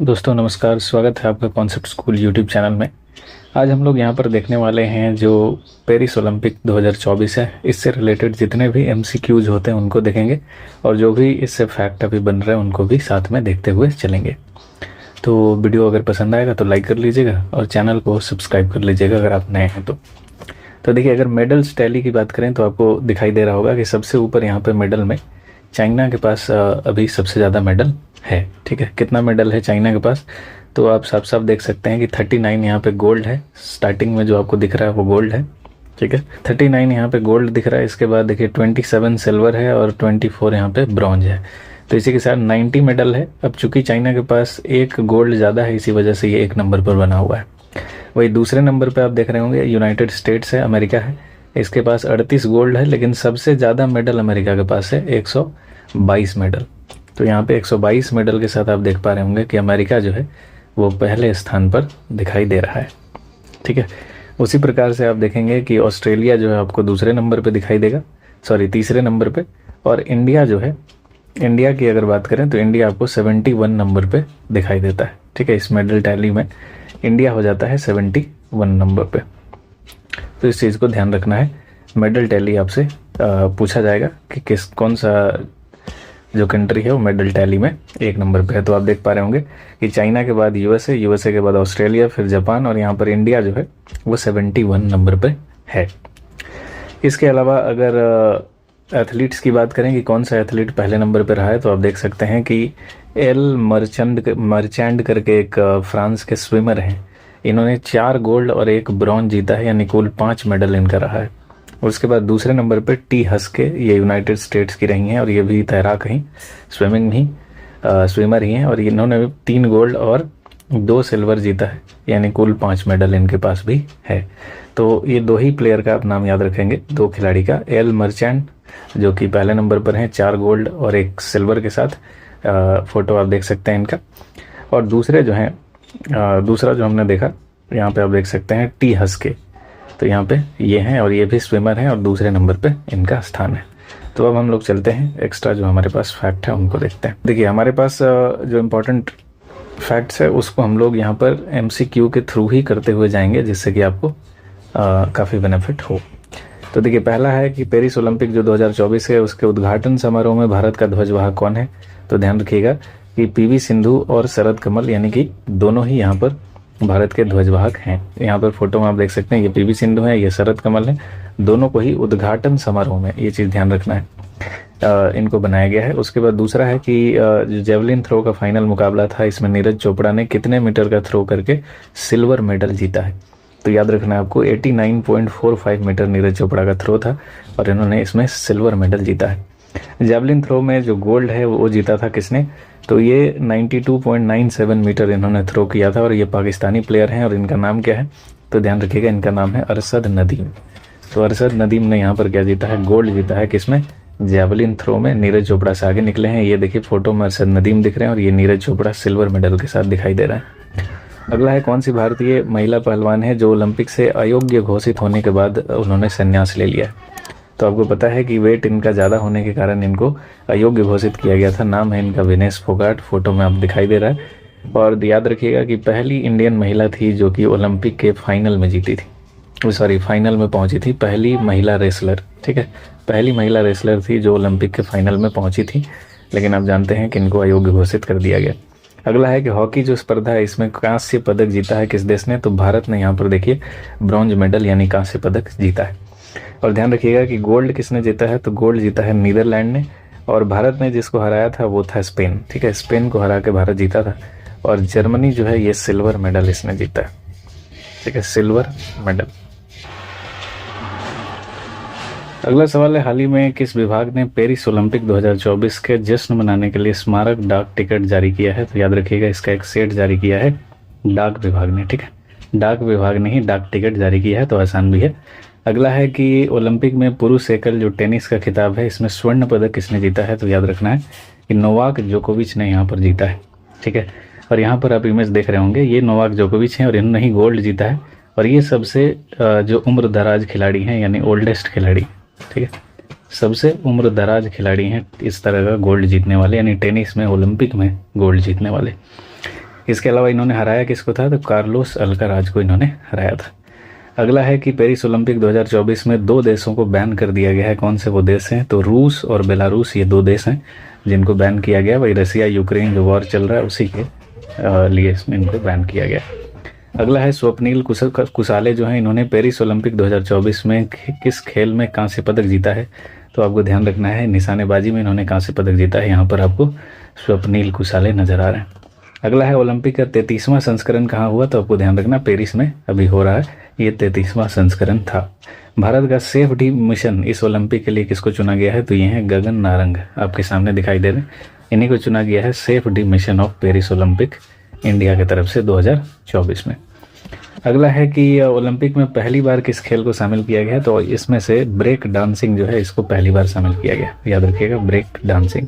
दोस्तों नमस्कार, स्वागत है आपका कॉन्सेप्ट स्कूल यूट्यूब चैनल में। आज हम लोग यहाँ पर देखने वाले हैं जो पेरिस ओलंपिक 2024 है, इससे रिलेटेड जितने भी एमसीक्यूज होते हैं उनको देखेंगे और जो भी इससे फैक्ट अभी बन रहे हैं उनको भी साथ में देखते हुए चलेंगे। तो वीडियो अगर पसंद आएगा तो लाइक कर लीजिएगा और चैनल को सब्सक्राइब कर लीजिएगा अगर आप नए हैं तो देखिए, अगर मेडल्स टैली की बात करें तो आपको दिखाई दे रहा होगा कि सबसे ऊपर यहाँ पर मेडल में चाइना के पास अभी सबसे ज़्यादा मेडल है। ठीक है, कितना मेडल है चाइना के पास तो आप साफ साफ देख सकते हैं कि 39 यहाँ पे गोल्ड है। स्टार्टिंग में जो आपको दिख रहा है वो गोल्ड है। ठीक है, 39 यहाँ पे गोल्ड दिख रहा है। इसके बाद देखिए 27 सिल्वर है और 24 यहाँ पे ब्रॉन्ज है। तो इसी के साथ 90 मेडल है। अब चूंकि चाइना के पास एक गोल्ड ज़्यादा है, इसी वजह से ये एक नंबर पर बना हुआ है। वही दूसरे नंबर पर आप देख रहे होंगे यूनाइटेड स्टेट्स है, अमेरिका है। इसके पास 38 गोल्ड है, लेकिन सबसे ज़्यादा मेडल अमेरिका के पास है, 122 मेडल। तो यहाँ पे 122 मेडल के साथ आप देख पा रहे होंगे कि अमेरिका जो है वो पहले स्थान पर दिखाई दे रहा है। ठीक है, उसी प्रकार से आप देखेंगे कि ऑस्ट्रेलिया जो है आपको दूसरे नंबर पे दिखाई देगा, तीसरे नंबर पे। और इंडिया जो है, इंडिया की अगर बात करें तो इंडिया आपको 71 नंबर पे दिखाई देता है। ठीक है, इस मेडल टैली में इंडिया हो जाता है 71 नंबर पे। तो इस चीज़ को ध्यान रखना है। मेडल टैली आपसे पूछा जाएगा कि कौन सा जो कंट्री है वो मेडल टैली में एक नंबर पे है। तो आप देख पा रहे होंगे कि चाइना के बाद यूएसए, यूएसए के बाद ऑस्ट्रेलिया, फिर जापान और यहाँ पर इंडिया जो है वो 71 नंबर पे है। इसके अलावा अगर एथलीट्स की बात करें कि कौन सा एथलीट पहले नंबर पे रहा है, तो आप देख सकते हैं कि एल मर्चेंड करके एक फ्रांस के स्विमर हैं। इन्होंने 4 गोल्ड और 1 ब्रॉन्ज जीता है, यानी कुल 5 मेडल इनका रहा है। उसके बाद दूसरे नंबर पे टी हस्के, ये यूनाइटेड स्टेट्स की रही हैं और ये भी तैराक ही, स्विमिंग ही स्विमर ही हैं और इन्होंने 3 गोल्ड और 2 सिल्वर जीता है, यानी कुल 5 मेडल इनके पास भी है। तो ये 2 ही प्लेयर का आप नाम याद रखेंगे, 2 खिलाड़ी का। एल मर्चेंट जो कि पहले नंबर पर हैं 4 गोल्ड और 1 सिल्वर के साथ, फोटो आप देख सकते हैं इनका। और दूसरे जो हैं, दूसरा जो हमने देखा यहाँ पे आप देख सकते हैं टी हस्के, तो यहाँ पे ये हैं और ये भी स्विमर हैं और दूसरे नंबर पे इनका स्थान है। तो अब हम लोग चलते हैं एक्स्ट्रा जो हमारे पास फैक्ट है उनको देखते हैं। देखिए, हमारे पास जो इम्पोर्टेंट फैक्ट्स है उसको हम लोग यहाँ पर एमसीक्यू के थ्रू ही करते हुए जाएंगे, जिससे कि आपको काफ़ी बेनिफिट हो। तो देखिए, पहला है कि पेरिस ओलंपिक जो 2024 है उसके उद्घाटन समारोह में भारत का ध्वजवाहक कौन है। तो ध्यान रखिएगा कि पीवी सिंधु और शरद कमल, यानी कि दोनों ही यहाँ पर भारत के ध्वजवाहक हैं। यहाँ पर फोटो में आप देख सकते हैं, ये पीवी सिंधु है, ये शरद कमल है। दोनों को ही उद्घाटन समारोह में, ये चीज़ ध्यान रखना है, इनको बनाया गया है। उसके बाद दूसरा है कि जो जेवलिन थ्रो का फाइनल मुकाबला था, इसमें नीरज चोपड़ा ने कितने मीटर का थ्रो करके सिल्वर मेडल जीता है। तो याद रखना है आपको, 89.45 मीटर नीरज चोपड़ा का थ्रो था और इन्होंने इसमें सिल्वर मेडल जीता है। जेवलिन थ्रो में जो गोल्ड है वो जीता था किसने, तो ये 92.97 मीटर इन्होंने थ्रो किया था और ये पाकिस्तानी प्लेयर हैं और इनका नाम क्या है, तो ध्यान रखिएगा, इनका नाम है अरशद नदीम। तो अरशद नदीम ने यहाँ पर क्या जीता है, गोल्ड जीता है। किसमें, जेवलिन थ्रो में। नीरज चोपड़ा से आगे निकले हैं। ये देखिए फोटो में अरशद नदीम दिख रहे हैं और ये नीरज चोपड़ा सिल्वर मेडल के साथ दिखाई दे रहा है। अगला है, कौन सी भारतीय महिला पहलवान है जो ओलंपिक से अयोग्य घोषित होने के बाद उन्होंने संन्यास ले लिया है। तो आपको पता है कि वेट इनका ज़्यादा होने के कारण इनको अयोग्य घोषित किया गया था। नाम है इनका विनेश फोगाट, फोटो में आप दिखाई दे रहा है। और याद रखिएगा कि पहली इंडियन महिला थी जो कि ओलंपिक के फाइनल में जीती थी, फाइनल में पहुंची थी, पहली महिला रेसलर। ठीक है, पहली महिला रेसलर थी जो ओलंपिक के फाइनल में पहुंची थी, लेकिन आप जानते हैं कि इनको अयोग्य घोषित कर दिया गया। अगला है कि हॉकी जो स्पर्धा है इसमें कांस्य पदक जीता है किस देश ने, तो भारत ने यहाँ पर देखिए ब्रॉन्ज मेडल यानी कांस्य पदक जीता है। और ध्यान रखिएगा कि गोल्ड किसने जीता है, तो गोल्ड जीता है नीदरलैंड ने और भारत ने जिसको हराया था वो था स्पेन। ठीक है, स्पेन को हरा के भारत जीता था और जर्मनी जो है ये सिल्वर मेडल इसने जीता है। ठीक है, सिल्वर मेडल। अगला सवाल है, हाल ही में किस विभाग ने पेरिस ओलंपिक 2024 के जश्न मनाने के लिए स्मारक डाक टिकट जारी किया है। तो याद रखिएगा, इसका एक सेट जारी किया है डाक विभाग ने। ठीक है, डाक विभाग ने ही डाक टिकट जारी किया है, तो आसान भी है। अगला है कि ओलंपिक में पुरुष एकल जो टेनिस का खिताब है इसमें स्वर्ण पदक किसने जीता है, तो याद रखना है कि नोवाक जोकोविच ने यहाँ पर जीता है। ठीक है, और यहाँ पर आप इमेज देख रहे होंगे, ये नोवाक जोकोविच हैं और इन्होंने ही गोल्ड जीता है और ये सबसे जो उम्र दराज खिलाड़ी हैं, यानी ओल्डेस्ट खिलाड़ी। ठीक है, सबसे उम्र दराज खिलाड़ी हैं इस तरह का गोल्ड जीतने वाले, यानी टेनिस में ओलंपिक में गोल्ड जीतने वाले। इसके अलावा इन्होंने हराया किसको था, तो कार्लोस अल्काराज को इन्होंने हराया था। अगला है कि पेरिस ओलंपिक 2024 में 2 देशों को बैन कर दिया गया है। कौन से वो देश हैं, तो रूस और बेलारूस, ये 2 देश हैं जिनको बैन किया गया। वही रसिया यूक्रेन जो वॉर चल रहा है उसी के लिए इनको बैन किया गया। अगला है स्वप्निल कुसाले जो हैं, इन्होंने पेरिस ओलंपिक 2024 में किस खेल में कांस्य पदक जीता है, तो आपको ध्यान रखना है निशानेबाजी में इन्होंने कांस्य पदक जीता है। यहाँ पर आपको स्वप्निल कुसाले नजर आ रहे हैं। अगला है ओलंपिक का 33वां संस्करण कहाँ हुआ, तो आपको ध्यान रखना पेरिस में अभी हो रहा है, ये 33वां संस्करण था। भारत का सेफ डी मिशन इस ओलंपिक के लिए किसको चुना गया है, तो ये है गगन नारंग, आपके सामने दिखाई दे रहे हैं। इन्हीं को चुना गया है safe D mission of Paris Olympic India की तरफ से 2024 में। अगला है कि ओलंपिक में पहली बार किस खेल को शामिल किया गया है, तो इसमें से ब्रेक डांसिंग जो है इसको पहली बार शामिल किया गया, याद रखिएगा ब्रेक डांसिंग।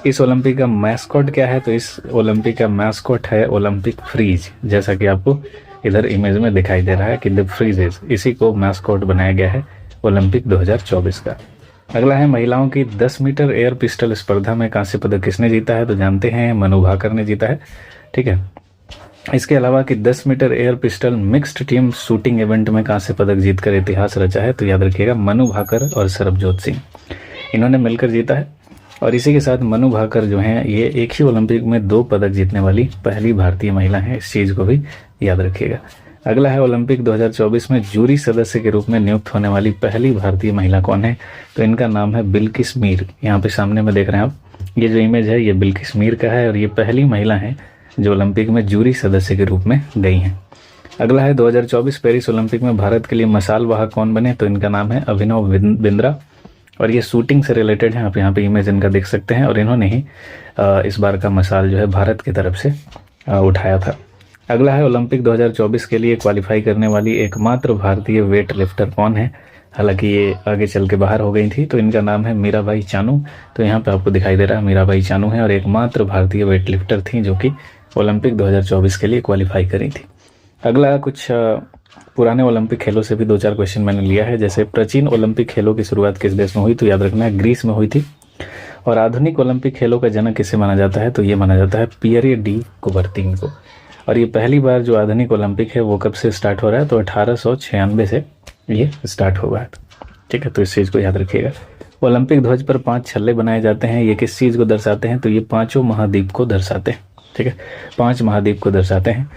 इस ओलंपिक का मैस्कॉट क्या है, तो इस ओलंपिक का मैस्कॉट है ओलंपिक फ्रीज, जैसा कि आपको इधर इमेज में दिखाई दे रहा है कि द फ्रीजेस, इसी को मैस्कॉट बनाया गया है ओलंपिक 2024 का। अगला है महिलाओं की 10 मीटर एयर पिस्टल स्पर्धा में कांस्य पदक किसने जीता है, तो जानते हैं मनु भाकर ने जीता है, ठीक है। इसके अलावा कि 10 metre air pistol mixed team shooting event में कांस्य पदक जीतकर इतिहास रचा है, तो याद रखिएगा मनु भाकर और सरबजोत सिंह, इन्होंने मिलकर जीता है। और इसी के साथ मनु भाकर जो हैं ये एक ही ओलंपिक में 2 पदक जीतने वाली पहली भारतीय महिला हैं, इस चीज़ को भी याद रखिएगा। अगला है ओलंपिक 2024 में जूरी सदस्य के रूप में नियुक्त होने वाली पहली भारतीय महिला कौन है, तो इनका नाम है बिल्किस मीर। यहाँ पे सामने में देख रहे हैं आप, ये जो इमेज है ये बिल्किस मीर का है और ये पहली महिला है जो ओलंपिक में जूरी सदस्य के रूप में गई हैं। अगला है 2024 पेरिस ओलंपिक में भारत के लिए मसाल वाहक कौन बने, तो इनका नाम है अभिनव बिंद्रा और ये शूटिंग से रिलेटेड है, आप यहाँ पे इमेज इनका देख सकते हैं। और इन्होंने ही इस बार का मसाल जो है भारत की तरफ से उठाया था। अगला है ओलंपिक 2024 के लिए क्वालिफाई करने वाली एकमात्र भारतीय वेट लिफ्टर कौन है, हालांकि ये आगे चल के बाहर हो गई थी, तो इनका नाम है मीराबाई चानू। तो यहाँ पे आपको दिखाई दे रहा है मीराबाई चानू है और एकमात्र भारतीय वेट लिफ्टर थी जो कि ओलंपिक 2024 के लिए क्वालिफाई करी थी। अगला कुछ पुराने ओलंपिक खेलों से भी 2-4 क्वेश्चन मैंने लिया है। जैसे प्राचीन ओलंपिक खेलों की शुरुआत किस देश में हुई, तो याद रखना है ग्रीस में हुई थी। और आधुनिक ओलंपिक खेलों का जनक किसे माना जाता है, तो ये माना जाता है पियरे डी कुबर्तीन को। और ये पहली बार जो आधुनिक ओलंपिक है वो कब से स्टार्ट हो रहा है, तो 1896 से ये स्टार्ट हुआ है, ठीक है। तो इस चीज़ को याद रखिएगा। ओलंपिक ध्वज पर 5 छल्ले बनाए जाते हैं, ये किस चीज़ को दर्शाते हैं, तो ये 5 महाद्वीप को दर्शाते हैं, ठीक है, 5 महाद्वीप को दर्शाते हैं।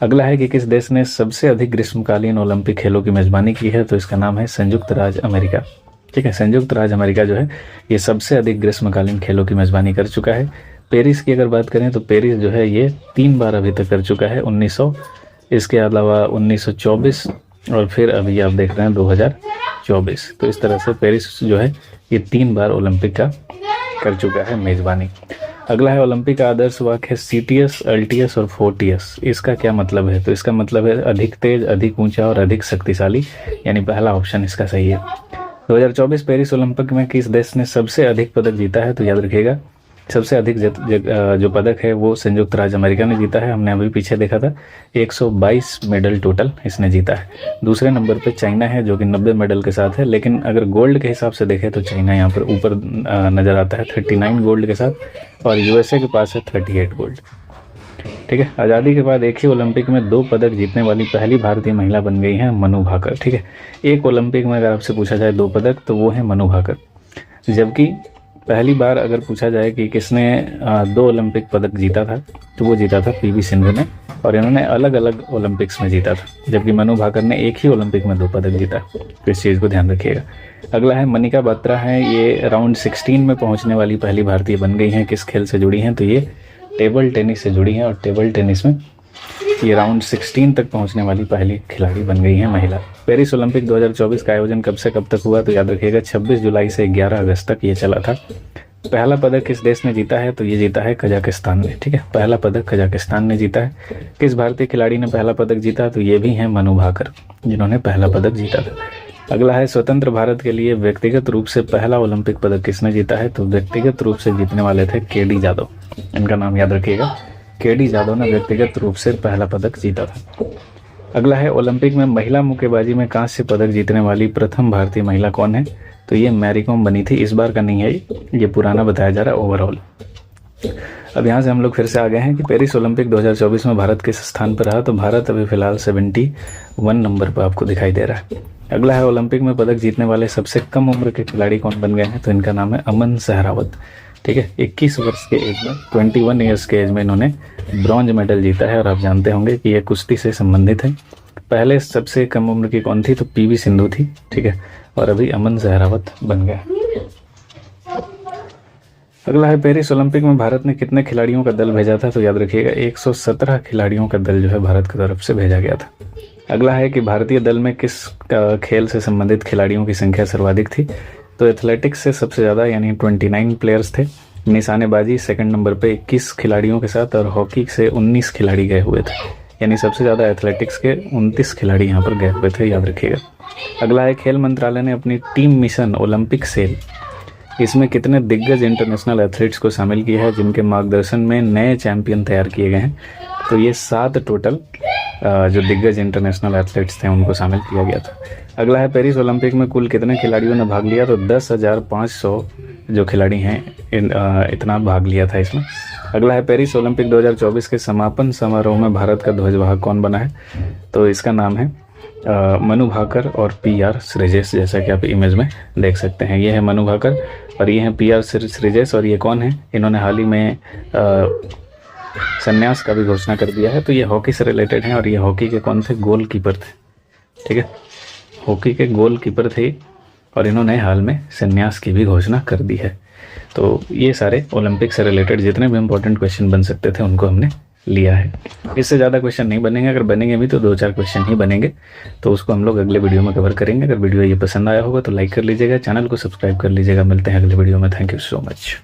अगला है कि किस देश ने सबसे अधिक ग्रीष्मकालीन ओलंपिक खेलों की मेजबानी की है, तो इसका नाम है संयुक्त राज्य अमेरिका, ठीक है। संयुक्त राज्य अमेरिका जो है ये सबसे अधिक ग्रीष्मकालीन खेलों की मेजबानी कर चुका है। पेरिस की अगर बात करें तो पेरिस जो है ये 3 बार अभी तक कर चुका है, 1900, इसके अलावा 1924 और फिर अभी आप देख रहे हैं 2024। तो इस तरह से पेरिस जो है ये 3 बार ओलंपिक का कर चुका है मेजबानी। अगला है ओलंपिक का आदर्श वाक्य है सीटीएस, अल्टीएस और फोर्टियस, इसका क्या मतलब है, तो इसका मतलब है अधिक तेज, अधिक ऊंचा और अधिक शक्तिशाली, यानी पहला ऑप्शन इसका सही है। 2024 पेरिस ओलंपिक में किस देश ने सबसे अधिक पदक जीता है, तो याद रखिएगा सबसे अधिक जो पदक है वो संयुक्त राज्य अमेरिका ने जीता है। हमने अभी पीछे देखा था 122 मेडल टोटल इसने जीता है। दूसरे नंबर पे चाइना है जो कि 90 मेडल के साथ है, लेकिन अगर गोल्ड के हिसाब से देखें तो चाइना यहाँ पर ऊपर नज़र आता है 39 गोल्ड के साथ, और यूएसए के पास है 38 गोल्ड, ठीक है। आज़ादी के बाद एक ही ओलंपिक में 2 पदक जीतने वाली पहली भारतीय महिला बन गई हैं मनु भाकर, ठीक है। एक ओलंपिक में अगर आपसे पूछा जाए 2 पदक तो वो है मनु भाकर, जबकि पहली बार अगर पूछा जाए कि किसने 2 ओलंपिक पदक जीता था तो वो जीता था पीवी सिंधु ने, और इन्होंने अलग अलग ओलंपिक्स में जीता था, जबकि मनु भाकर ने एक ही ओलंपिक में 2 पदक जीता। तो इस चीज़ को ध्यान रखिएगा। अगला है मनिका बत्रा है, ये राउंड 16 में पहुंचने वाली पहली भारतीय बन गई हैं। किस खेल से जुड़ी हैं, तो ये टेबल टेनिस से जुड़ी हैं, और टेबल टेनिस में ये राउंड 16 तक पहुंचने वाली पहली खिलाड़ी बन गई हैं महिला। पेरिस ओलंपिक 2024 का आयोजन कब से कब तक हुआ, तो याद रखिएगा 26 जुलाई से 11 अगस्त तक ये चला था। पहला पदक किस देश ने जीता है, तो ये जीता है कजाकिस्तान ने, ठीक है। पहला पदक कजाकिस्तान ने जीता है। किस भारतीय खिलाड़ी ने पहला पदक जीता, तो ये भी हैं मनु भाकर जिन्होंने पहला पदक जीता था। अगला है स्वतंत्र भारत के लिए व्यक्तिगत रूप से पहला ओलंपिक पदक किसने जीता है, तो व्यक्तिगत रूप से जीतने वाले थे केडी जादव, इनका नाम याद रखिएगा। केडी जादव ने व्यक्तिगत रूप से पहला पदक जीता था। अगला है ओलंपिक में महिला मुक्केबाजी में कांस्य पदक जीतने वाली प्रथम भारतीय महिला कौन है, तो ये मैरी कॉम बनी थी, इस बार का नहीं है, ये पुराना बताया जा रहा है ओवरऑल। अब यहाँ से हम लोग फिर से आ गए हैं कि पेरिस ओलंपिक 2024 में भारत किस स्थान पर रहा। तो भारत अभी फिलहाल 71 नंबर पर आपको दिखाई दे रहा है। अगला है ओलंपिक में पदक जीतने वाले सबसे कम उम्र के खिलाड़ी कौन बन गए हैं। तो इनका नाम है अमन सहरावत। ठीक है, 21 वर्ष के एज में, 21 ईयर्स के एज में इन्होंने ब्रॉन्ज मेडल जीता है। और आप जानते होंगे कि यह कुश्ती से संबंधित है। पहले सबसे कम उम्र की कौन थी, तो पीवी सिंधु थी। ठीक है, और अभी अमन सहरावत बन गया। अगला है पेरिस ओलंपिक में भारत ने कितने खिलाड़ियों का दल भेजा था। तो याद रखिएगा 117 खिलाड़ियों का दल जो है भारत की तरफ से भेजा गया था। अगला है कि भारतीय दल में किस खेल से संबंधित खिलाड़ियों की संख्या सर्वाधिक थी। तो एथलेटिक्स से सबसे ज़्यादा यानी 29 प्लेयर्स थे। निशानेबाजी सेकंड नंबर पे 21 खिलाड़ियों के साथ, और हॉकी से 19 खिलाड़ी गए हुए थे। यानी सबसे ज़्यादा एथलेटिक्स के 29 खिलाड़ी यहाँ पर गए हुए थे, याद रखिएगा। अगला है खेल मंत्रालय ने अपनी टीम मिशन ओलंपिक सेल, इसमें कितने दिग्गज इंटरनेशनल एथलीट्स को शामिल किया है जिनके मार्गदर्शन में नए चैंपियन तैयार किए गए हैं। तो ये 7 टोटल जो दिग्गज इंटरनेशनल एथलीट्स थे उनको शामिल किया गया था। अगला है पेरिस ओलंपिक में कुल कितने खिलाड़ियों ने भाग लिया। तो 10,500 जो खिलाड़ी हैं इतना भाग लिया था इसमें। अगला है पेरिस ओलंपिक 2024 के समापन समारोह में भारत का ध्वजवाहक कौन बना है। तो इसका नाम है मनु भाकर और PR श्रीजेश, जैसा कि आप इमेज में देख सकते हैं। ये है मनु भाकर और ये है PR श्रीजेश। और ये कौन है, इन्होंने हाल ही में संन्यास का भी घोषणा कर दिया है। तो ये हॉकी से रिलेटेड हैं और ये हॉकी के कौन थे, गोलकीपर थे। ठीक है, हॉकी के गोलकीपर थे और इन्होंने हाल में संन्यास की भी घोषणा कर दी है। तो ये सारे ओलंपिक से रिलेटेड जितने भी इंपॉर्टेंट क्वेश्चन बन सकते थे उनको हमने लिया है। इससे ज़्यादा क्वेश्चन नहीं बनेंगे, अगर बनेंगे भी तो 2-4 क्वेश्चन ही बनेंगे। तो उसको हम लोग अगले वीडियो में कवर करेंगे। अगर वीडियो ये पसंद आया होगा तो लाइक कर लीजिएगा, चैनल को सब्सक्राइब कर लीजिएगा। मिलते हैं अगले वीडियो में। Thank you so much.